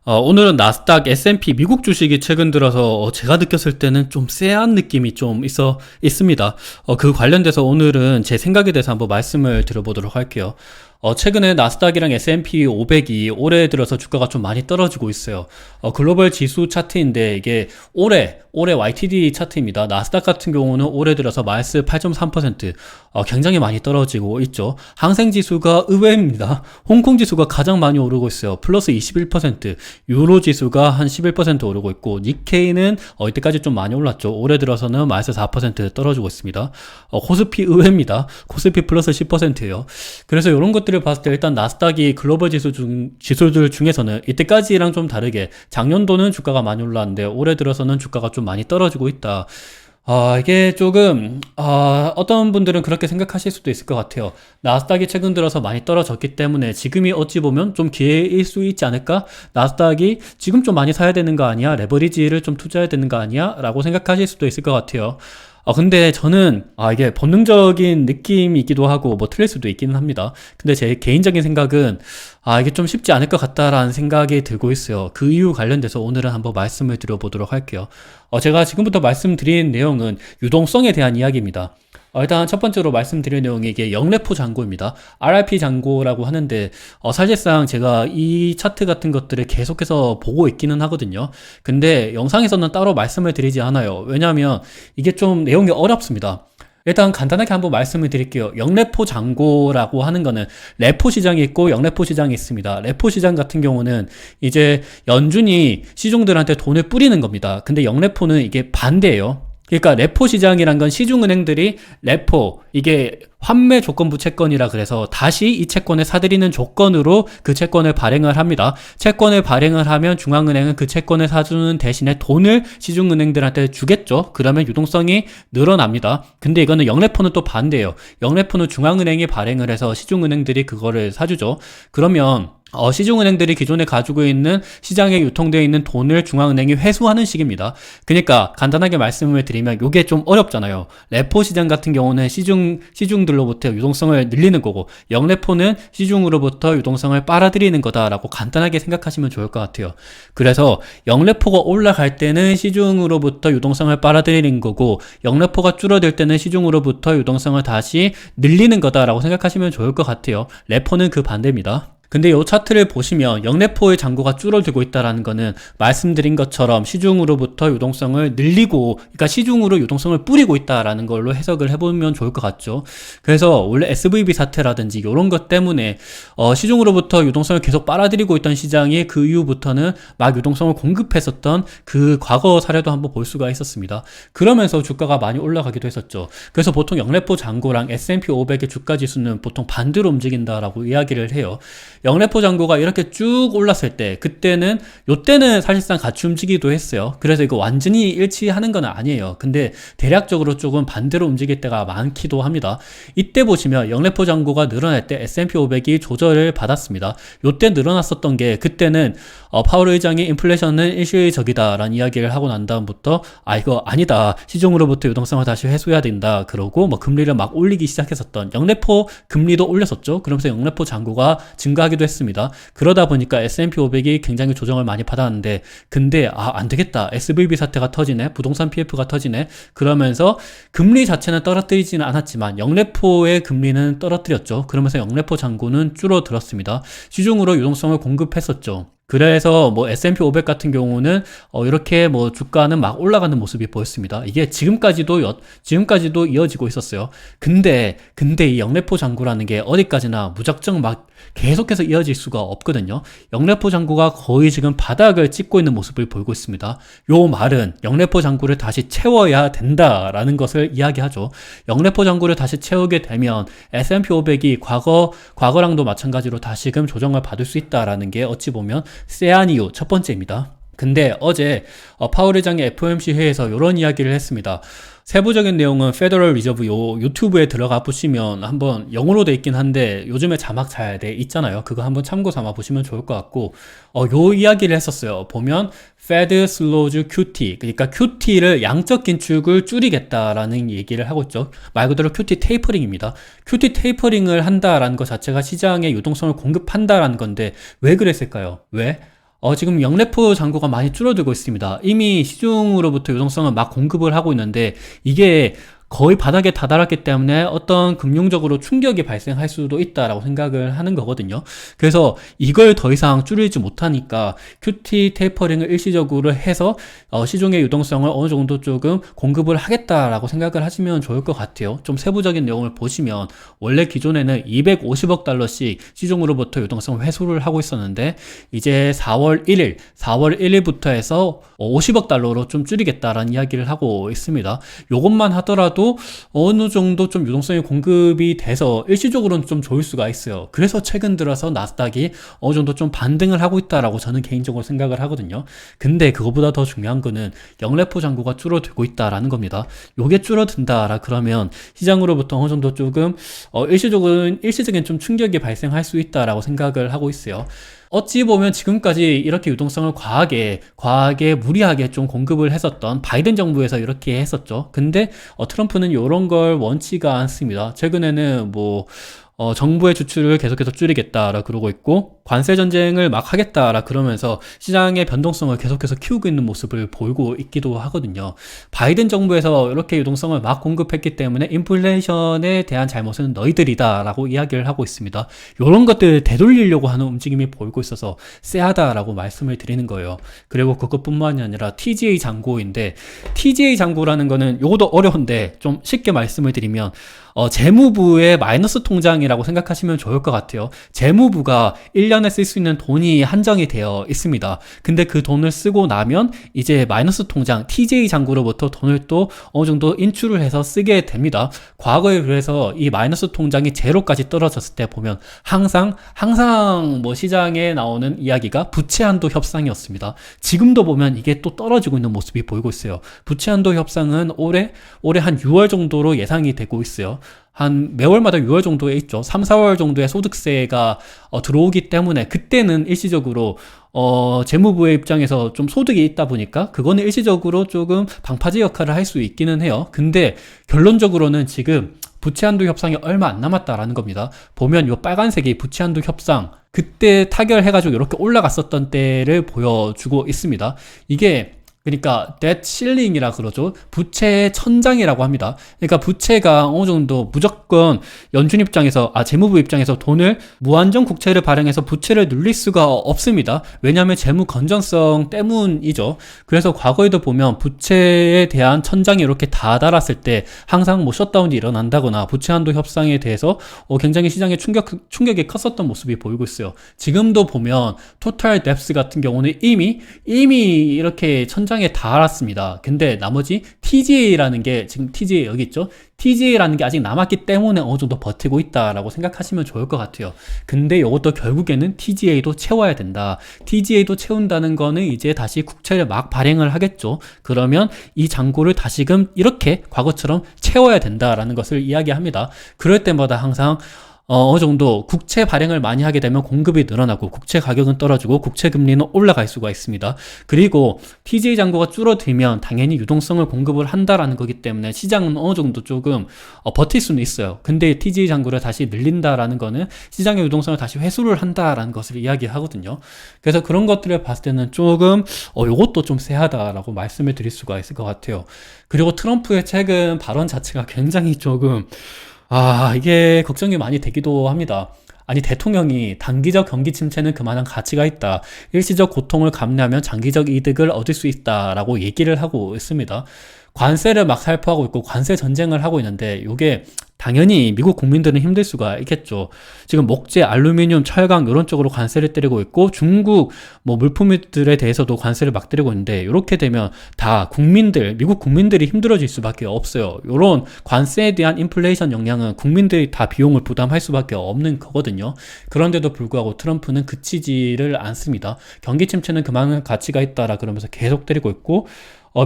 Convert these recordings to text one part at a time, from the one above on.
오늘은 나스닥, S&P 미국 주식이 최근 들어서 제가 느꼈을 때는 좀 쎄한 느낌이 좀 있습니다. 그 관련돼서 오늘은 제 생각에 대해서 한번 말씀을 드려보도록 할게요. 최근에 나스닥이랑 S&P 500이 올해 들어서 주가가 좀 많이 떨어지고 있어요. 글로벌 지수 차트인데 이게 올해 YTD 차트입니다. 나스닥 같은 경우는 올해 들어서 마이너스 8.3%, 굉장히 많이 떨어지고 있죠. 항생 지수가 의외입니다. 홍콩 지수가 가장 많이 오르고 있어요. 플러스 21%, 유로 지수가 한 11% 오르고 있고, 니케이는 이때까지 좀 많이 올랐죠. 올해 들어서는 마이너스 4% 떨어지고 있습니다. 코스피 의외입니다. 코스피 플러스 10%예요. 그래서 이런 것들을 봤을 때 일단 나스닥이 글로벌 지수들 중에서는 이때까지랑 좀 다르게 작년도는 주가가 많이 올랐는데 올해 들어서는 주가가 좀 많이 떨어지고 있다. 이게 조금, 어떤 분들은 그렇게 생각하실 수도 있을 것 같아요. 나스닥이 최근 들어서 많이 떨어졌기 때문에 지금이 어찌 보면 좀 기회일 수 있지 않을까? 나스닥이 지금 좀 많이 사야 되는 거 아니야? 레버리지를 좀 투자해야 되는 거 아니야? 라고 생각하실 수도 있을 것 같아요. 근데 저는, 이게 본능적인 느낌이기도 하고, 뭐 틀릴 수도 있기는 합니다. 근데 제 개인적인 생각은, 이게 좀 쉽지 않을 것 같다라는 생각이 들고 있어요. 그 이유 관련돼서 오늘은 한번 말씀을 드려보도록 할게요. 제가 지금부터 말씀드린 내용은 유동성에 대한 이야기입니다. 일단 첫 번째로 말씀드릴 내용이 이게 영래포 잔고입니다. RRP 잔고라고 하는데 사실상 제가 이 차트 같은 것들을 계속해서 보고 있기는 하거든요. 근데 영상에서는 따로 말씀을 드리지 않아요. 왜냐하면 이게 좀 내용이 어렵습니다. 일단 간단하게 한번 말씀을 드릴게요. 영래포 잔고라고 하는 거는 레포 시장이 있고 영래포 시장이 있습니다. 레포 시장 같은 경우는 이제 연준이 시중들한테 돈을 뿌리는 겁니다. 근데 영래포는 이게 반대예요. 그러니까 레포 시장이란 건 시중은행들이 레포, 이게 환매 조건부 채권이라 그래서 다시 이 채권을 사들이는 조건으로 그 채권을 발행을 합니다. 채권을 발행을 하면 중앙은행은 그 채권을 사주는 대신에 돈을 시중은행들한테 주겠죠. 그러면 유동성이 늘어납니다. 근데 이거는 영래포는 또 반대예요. 영래포는 중앙은행이 발행을 해서 시중은행들이 그거를 사주죠. 그러면 시중은행들이 기존에 가지고 있는 시장에 유통되어 있는 돈을 중앙은행이 회수하는 식입니다. 그러니까 간단하게 말씀을 드리면 이게 좀 어렵잖아요. 레포 시장 같은 경우는 시중들로부터 유동성을 늘리는 거고 영래포는 시중으로부터 유동성을 빨아들이는 거다라고 간단하게 생각하시면 좋을 것 같아요. 그래서 영래포가 올라갈 때는 시중으로부터 유동성을 빨아들이는 거고 영래포가 줄어들 때는 시중으로부터 유동성을 다시 늘리는 거다라고 생각하시면 좋을 것 같아요. 레포는 그 반대입니다. 근데 이 차트를 보시면 영래포의 잔고가 줄어들고 있다는 거는 말씀드린 것처럼 시중으로부터 유동성을 늘리고, 그러니까 시중으로 유동성을 뿌리고 있다라는 걸로 해석을 해보면 좋을 것 같죠. 그래서 원래 SVB 사태라든지 이런 것 때문에 시중으로부터 유동성을 계속 빨아들이고 있던 시장이 그 이후부터는 막 유동성을 공급했었던 그 과거 사례도 한번 볼 수가 있었습니다. 그러면서 주가가 많이 올라가기도 했었죠. 그래서 보통 영래포 잔고랑 S&P 500의 주가 지수는 보통 반대로 움직인다라고 이야기를 해요. 영래포 잔고가 이렇게 쭉 올랐을 때 요때는 사실상 같이 움직이기도 했어요. 그래서 이거 완전히 일치하는 건 아니에요. 근데 대략적으로 조금 반대로 움직일 때가 많기도 합니다. 이때 보시면 영래포 잔고가 늘어날 때 S&P 500이 조절을 받았습니다. 요때 늘어났었던 게 그때는 파월 의장이 인플레이션은 일시적이다 라는 이야기를 하고 난 다음부터 이거 아니다, 시중으로부터 유동성을 다시 회수해야 된다 그러고 금리를 막 올리기 시작했었던 영래포 금리도 올렸었죠. 그러면서 영래포 잔고가 증가하기도 했습니다. 그러다 보니까 S&P 500이 굉장히 조정을 많이 받았는데, 근데 안 되겠다, SVB 사태가 터지네, 부동산 PF가 터지네, 그러면서 금리 자체는 떨어뜨리지는 않았지만 영래포의 금리는 떨어뜨렸죠. 그러면서 영래포 잔고는 줄어들었습니다. 시중으로 유동성을 공급했었죠. 그래서 S&P 500 같은 경우는 이렇게 주가는 막 올라가는 모습이 보였습니다. 이게 지금까지도 이어지고 있었어요. 근데 이 영래포 잔고라는 게 어디까지나 무작정 막 계속해서 이어질 수가 없거든요. 영래포 잔고가 거의 지금 바닥을 찍고 있는 모습을 보이고 있습니다. 요 말은 영래포 잔고를 다시 채워야 된다라는 것을 이야기하죠. 영래포 잔고를 다시 채우게 되면 S&P 500이 과거랑도 마찬가지로 다시금 조정을 받을 수 있다라는 게 어찌 보면 쎄한 이유 첫 번째입니다. 근데 어제 파월 의장의 FOMC 회의에서 이런 이야기를 했습니다. 세부적인 내용은 페더럴 리저브 유튜브에 들어가 보시면 한번 영어로 돼 있긴 한데 요즘에 자막 잘 돼 있잖아요. 그거 한번 참고 삼아 보시면 좋을 것 같고, 요 이야기를 했었어요. 보면 Fed slows QT, 그러니까 QT를 양적 긴축을 줄이겠다라는 얘기를 하고 있죠. 말 그대로 QT 테이퍼링입니다. QT 테이퍼링을 한다라는 것 자체가 시장에 유동성을 공급한다라는 건데 왜 그랬을까요? 왜? 지금 영래포 잔고가 많이 줄어들고 있습니다. 이미 시중으로부터 유동성을 막 공급을 하고 있는데 이게 거의 바닥에 다다랐기 때문에 어떤 금융적으로 충격이 발생할 수도 있다라고 생각을 하는 거거든요. 그래서 이걸 더 이상 줄이지 못하니까 QT 테이퍼링을 일시적으로 해서 시중의 유동성을 어느 정도 조금 공급을 하겠다라고 생각을 하시면 좋을 것 같아요. 좀 세부적인 내용을 보시면 원래 기존에는 250억 달러씩 시중으로부터 유동성 회수를 하고 있었는데 이제 4월 1일부터 해서 50억 달러로 좀 줄이겠다라는 이야기를 하고 있습니다. 요것만 하더라도 어느 정도 좀 유동성이 공급이 돼서 일시적으로는 좀 좋을 수가 있어요. 그래서 최근 들어서 나스닥이 어느 정도 좀 반등을 하고 있다라고 저는 개인적으로 생각을 하거든요. 근데 그거보다 더 중요한 거는 영래포 잔고가 줄어들고 있다라는 겁니다. 요게 줄어든다라 그러면 시장으로부터 어느 정도 조금 일시적인 좀 충격이 발생할 수 있다라고 생각을 하고 있어요. 어찌 보면 지금까지 이렇게 유동성을 과하게 무리하게 좀 공급을 했었던 바이든 정부에서 이렇게 했었죠. 근데 트럼프는 이런 걸 원치가 않습니다. 최근에는 정부의 지출을 계속해서 줄이겠다라 그러고 있고 관세 전쟁을 막 하겠다라 그러면서 시장의 변동성을 계속해서 키우고 있는 모습을 보이고 있기도 하거든요. 바이든 정부에서 이렇게 유동성을 막 공급했기 때문에 인플레이션에 대한 잘못은 너희들이다라고 이야기를 하고 있습니다. 이런 것들을 되돌리려고 하는 움직임이 보이고 있어서 쎄하다라고 말씀을 드리는 거예요. 그리고 그것뿐만이 아니라 TGA 잔고인데 TGA 잔고라는 거는 요것도 어려운데 좀 쉽게 말씀을 드리면 재무부의 마이너스 통장이라고 생각하시면 좋을 것 같아요. 재무부가 1년에 쓸 수 있는 돈이 한정이 되어 있습니다. 근데 그 돈을 쓰고 나면 이제 마이너스 통장 TJ 잔고로부터 돈을 또 어느 정도 인출을 해서 쓰게 됩니다. 과거에 그래서 이 마이너스 통장이 제로까지 떨어졌을 때 보면 항상 시장에 나오는 이야기가 부채 한도 협상이었습니다. 지금도 보면 이게 또 떨어지고 있는 모습이 보이고 있어요. 부채 한도 협상은 올해 한 6월 정도로 예상이 되고 있어요. 한 매월마다 6월 정도에 있죠. 3, 4월 정도에 소득세가 들어오기 때문에 그때는 일시적으로 재무부의 입장에서 좀 소득이 있다 보니까 그거는 일시적으로 조금 방파제 역할을 할 수 있기는 해요. 근데 결론적으로는 지금 부채한도 협상이 얼마 안 남았다라는 겁니다. 보면 이 빨간색이 부채한도 협상 그때 타결해가지고 이렇게 올라갔었던 때를 보여주고 있습니다. 이게 그러니까 debt ceiling이라 그러죠. 부채의 천장이라고 합니다. 그러니까 부채가 어느 정도 무조건 재무부 입장에서 돈을 무한정 국채를 발행해서 부채를 늘릴 수가 없습니다. 왜냐하면 재무 건전성 때문이죠. 그래서 과거에도 보면 부채에 대한 천장이 이렇게 다다랐을 때 항상 셧다운이 일어난다거나 부채 한도 협상에 대해서 굉장히 시장에 충격이 컸었던 모습이 보이고 있어요. 지금도 보면 토탈 뎁스 같은 경우는 이미 이렇게 천장에 닿았습니다. 근데 나머지 TGA라는 게 지금 TGA 여기 있죠? TGA라는 게 아직 남았기 때문에 어느 정도 버티고 있다라고 생각하시면 좋을 것 같아요. 근데 이것도 결국에는 TGA도 채워야 된다. TGA도 채운다는 거는 이제 다시 국채를 막 발행을 하겠죠. 그러면 이 잔고를 다시금 이렇게 과거처럼 채워야 된다라는 것을 이야기합니다. 그럴 때마다 항상 어느 정도 국채 발행을 많이 하게 되면 공급이 늘어나고 국채 가격은 떨어지고 국채 금리는 올라갈 수가 있습니다. 그리고 TGA 잔고가 줄어들면 당연히 유동성을 공급을 한다라는 거기 때문에 시장은 어느 정도 조금 버틸 수는 있어요. 근데 TGA 잔고를 다시 늘린다라는 거는 시장의 유동성을 다시 회수를 한다라는 것을 이야기하거든요. 그래서 그런 것들을 봤을 때는 조금 요것도 좀 쎄하다라고 말씀을 드릴 수가 있을 것 같아요. 그리고 트럼프의 최근 발언 자체가 굉장히 조금 이게 걱정이 많이 되기도 합니다. 아니 대통령이 단기적 경기 침체는 그만한 가치가 있다. 일시적 고통을 감내하면 장기적 이득을 얻을 수 있다라고 얘기를 하고 있습니다. 관세를 막 살포하고 있고 관세 전쟁을 하고 있는데 이게 당연히 미국 국민들은 힘들 수가 있겠죠. 지금 목재, 알루미늄, 철강 이런 쪽으로 관세를 때리고 있고 중국 물품들에 대해서도 관세를 막 때리고 있는데 이렇게 되면 다 미국 국민들이 힘들어질 수밖에 없어요. 이런 관세에 대한 인플레이션 영향은 국민들이 다 비용을 부담할 수밖에 없는 거거든요. 그런데도 불구하고 트럼프는 그치지를 않습니다. 경기 침체는 그만한 가치가 있다라 그러면서 계속 때리고 있고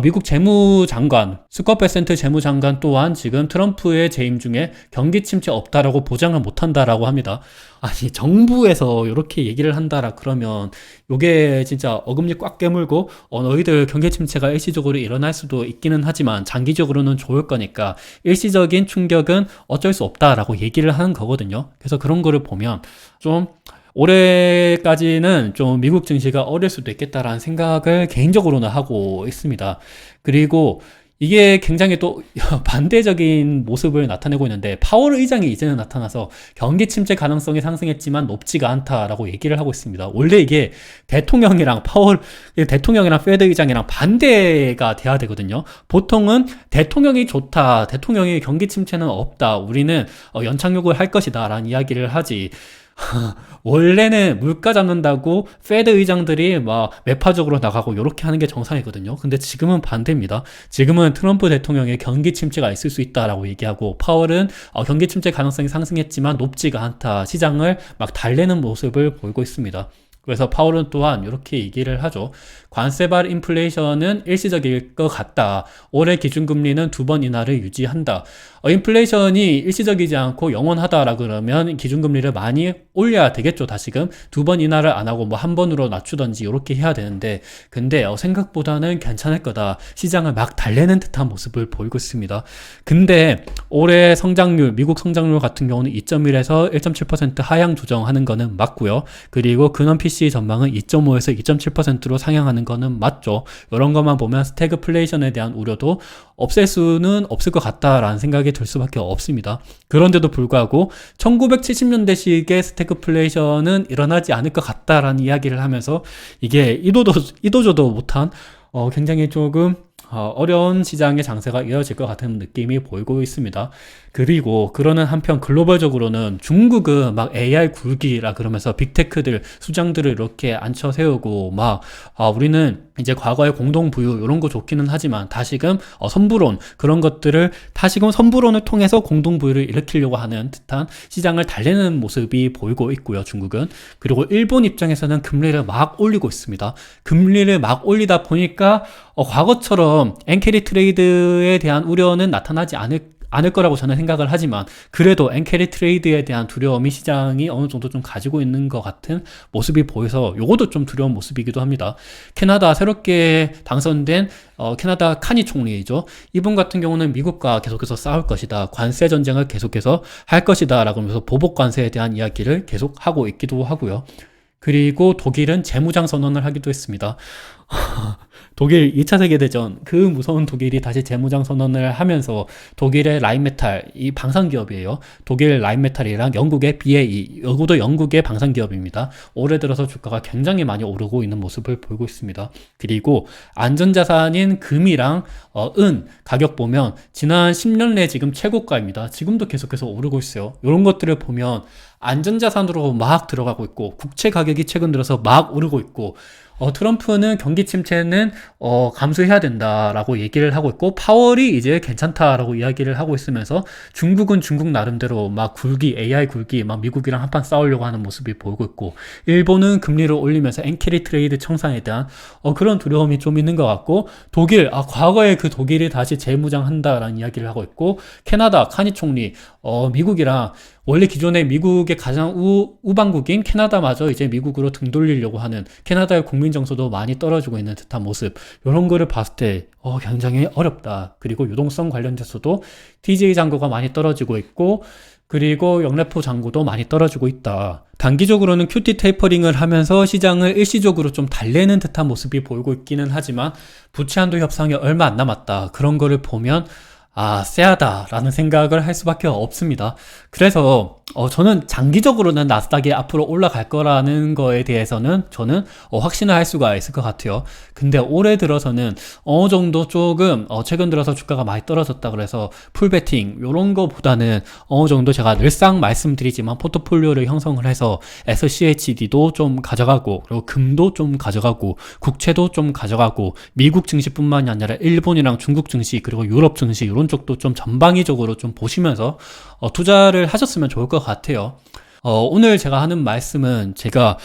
미국 재무장관, 스콧 베센트 재무장관 또한 지금 트럼프의 재임 중에 경기 침체 없다라고 보장을 못한다라고 합니다. 아니 정부에서 이렇게 얘기를 한다라 그러면 요게 진짜 어금니 꽉 깨물고 너희들 경기 침체가 일시적으로 일어날 수도 있기는 하지만 장기적으로는 좋을 거니까 일시적인 충격은 어쩔 수 없다라고 얘기를 하는 거거든요. 그래서 그런 거를 보면 좀 올해까지는 좀 미국 증시가 어려울 수도 있겠다라는 생각을 개인적으로는 하고 있습니다. 그리고 이게 굉장히 또 반대적인 모습을 나타내고 있는데, 파월 의장이 이제는 나타나서 경기 침체 가능성이 상승했지만 높지가 않다라고 얘기를 하고 있습니다. 원래 이게 대통령이랑 페드 의장이랑 반대가 돼야 되거든요. 보통은 대통령이 좋다, 대통령이 경기 침체는 없다, 우리는 연착 요구를 할 것이다 라는 이야기를 하지, 원래는 물가 잡는다고 페드 의장들이 막 매파적으로 나가고 이렇게 하는 게 정상이거든요. 근데 지금은 반대입니다. 지금은 트럼프 대통령의 경기 침체가 있을 수 있다라고 얘기하고, 파월은 경기 침체 가능성이 상승했지만 높지가 않다, 시장을 막 달래는 모습을 보이고 있습니다. 그래서 파월은 또한 이렇게 얘기를 하죠. 관세발 인플레이션은 일시적일 것 같다. 올해 기준금리는 2번 인하를 유지한다. 인플레이션이 일시적이지 않고 영원하다라 그러면 기준금리를 많이 올려야 되겠죠. 다시금 2번 인하를 안 하고 뭐 한 번으로 낮추던지 이렇게 해야 되는데, 근데 생각보다는 괜찮을 거다, 시장을 막 달래는 듯한 모습을 보이고 있습니다. 근데 올해 성장률, 미국 성장률 같은 경우는 2.1에서 1.7% 하향 조정하는 거는 맞고요. 그리고 근원 PC 전망은 2.5에서 2.7%로 상향하는 거는 맞죠. 이런 것만 보면 스태그플레이션에 대한 우려도 없앨 수는 없을 것 같다라는 생각이 들 수밖에 없습니다. 그런데도 불구하고 1970년대식의 스태그플레이션은 일어나지 않을 것 같다라는 이야기를 하면서, 이게 이도저도 못한 굉장히 조금 어려운 시장의 장세가 이어질 것 같은 느낌이 보이고 있습니다. 그리고 그러는 한편 글로벌적으로는 중국은 막 AI 굴기라 그러면서 빅테크들, 수장들을 이렇게 앉혀 세우고 막 우리는 이제 과거의 공동부유 이런 거 좋기는 하지만 다시금 선불론, 그런 것들을 다시금 선불론을 통해서 공동부유를 일으키려고 하는 듯한 시장을 달래는 모습이 보이고 있고요, 중국은. 그리고 일본 입장에서는 금리를 막 올리고 있습니다. 금리를 막 올리다 보니까 과거처럼 엔캐리 트레이드에 대한 우려는 나타나지 않을 거라고 저는 생각을 하지만, 그래도 엔캐리 트레이드에 대한 두려움이 시장이 어느 정도 좀 가지고 있는 것 같은 모습이 보여서 요것도 좀 두려운 모습이기도 합니다. 캐나다 새롭게 당선된 캐나다 카니 총리이죠. 이분 같은 경우는 미국과 계속해서 싸울 것이다, 관세 전쟁을 계속해서 할 것이다 라고 하면서 보복 관세에 대한 이야기를 계속 하고 있기도 하고요. 그리고 독일은 재무장 선언을 하기도 했습니다. 독일 2차 세계대전, 그 무서운 독일이 다시 재무장 선언을 하면서, 독일의 라인메탈, 이 방산기업이에요. 독일 라인메탈이랑 영국의 BAE, 이것도 영국의 방산기업입니다. 올해 들어서 주가가 굉장히 많이 오르고 있는 모습을 보이고 있습니다. 그리고 안전자산인 금이랑 은 가격 보면 지난 10년 내 지금 최고가입니다. 지금도 계속해서 오르고 있어요. 이런 것들을 보면 안전자산으로 막 들어가고 있고, 국채 가격이 최근 들어서 막 오르고 있고, 트럼프는 경기 침체는 감수해야 된다라고 얘기를 하고 있고, 파월이 이제 괜찮다라고 이야기를 하고 있으면서, 중국은 중국 나름대로 막 AI 굴기 막 미국이랑 한판 싸우려고 하는 모습이 보이고 있고, 일본은 금리를 올리면서 엔캐리 트레이드 청산에 대한 그런 두려움이 좀 있는 것 같고, 독일, 과거에 그 독일이 다시 재무장한다라는 이야기를 하고 있고, 캐나다 카니 총리, 미국이랑 원래 기존에 미국의 가장 우방국인 캐나다마저 이제 미국으로 등 돌리려고 하는, 캐나다의 국민 정서도 많이 떨어지고 있는 듯한 모습, 이런 거를 봤을 때 굉장히 어렵다. 그리고 유동성 관련돼서도 TJ 잔고가 많이 떨어지고 있고, 그리고 영래포 잔고도 많이 떨어지고 있다. 단기적으로는 QT 테이퍼링을 하면서 시장을 일시적으로 좀 달래는 듯한 모습이 보이고 있기는 하지만, 부채 한도 협상이 얼마 안 남았다, 그런 거를 보면 쎄하다라는 생각을 할 수밖에 없습니다. 그래서 저는 장기적으로는 나스닥이 앞으로 올라갈 거라는 거에 대해서는 저는 확신을 할 수가 있을 것 같아요. 근데 올해 들어서는 어느 정도 조금 최근 들어서 주가가 많이 떨어졌다 그래서 풀베팅 요런 거보다는 어느 정도 제가 늘상 말씀드리지만 포트폴리오를 형성을 해서 SCHD도 좀 가져가고, 그리고 금도 좀 가져가고, 국채도 좀 가져가고, 미국 증시뿐만이 아니라 일본이랑 중국 증시, 그리고 유럽 증시 이런 쪽도 좀 전방위적으로 좀 보시면서 투자를 하셨으면 좋을 것 같아요. 오늘 제가 하는 말씀은 제가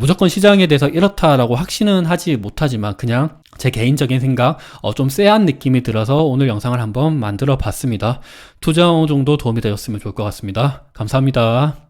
무조건 시장에 대해서 이렇다라고 확신은 하지 못하지만, 그냥 제 개인적인 생각, 좀 쎄한 느낌이 들어서 오늘 영상을 한번 만들어 봤습니다. 투자 어느 정도 도움이 되었으면 좋을 것 같습니다. 감사합니다.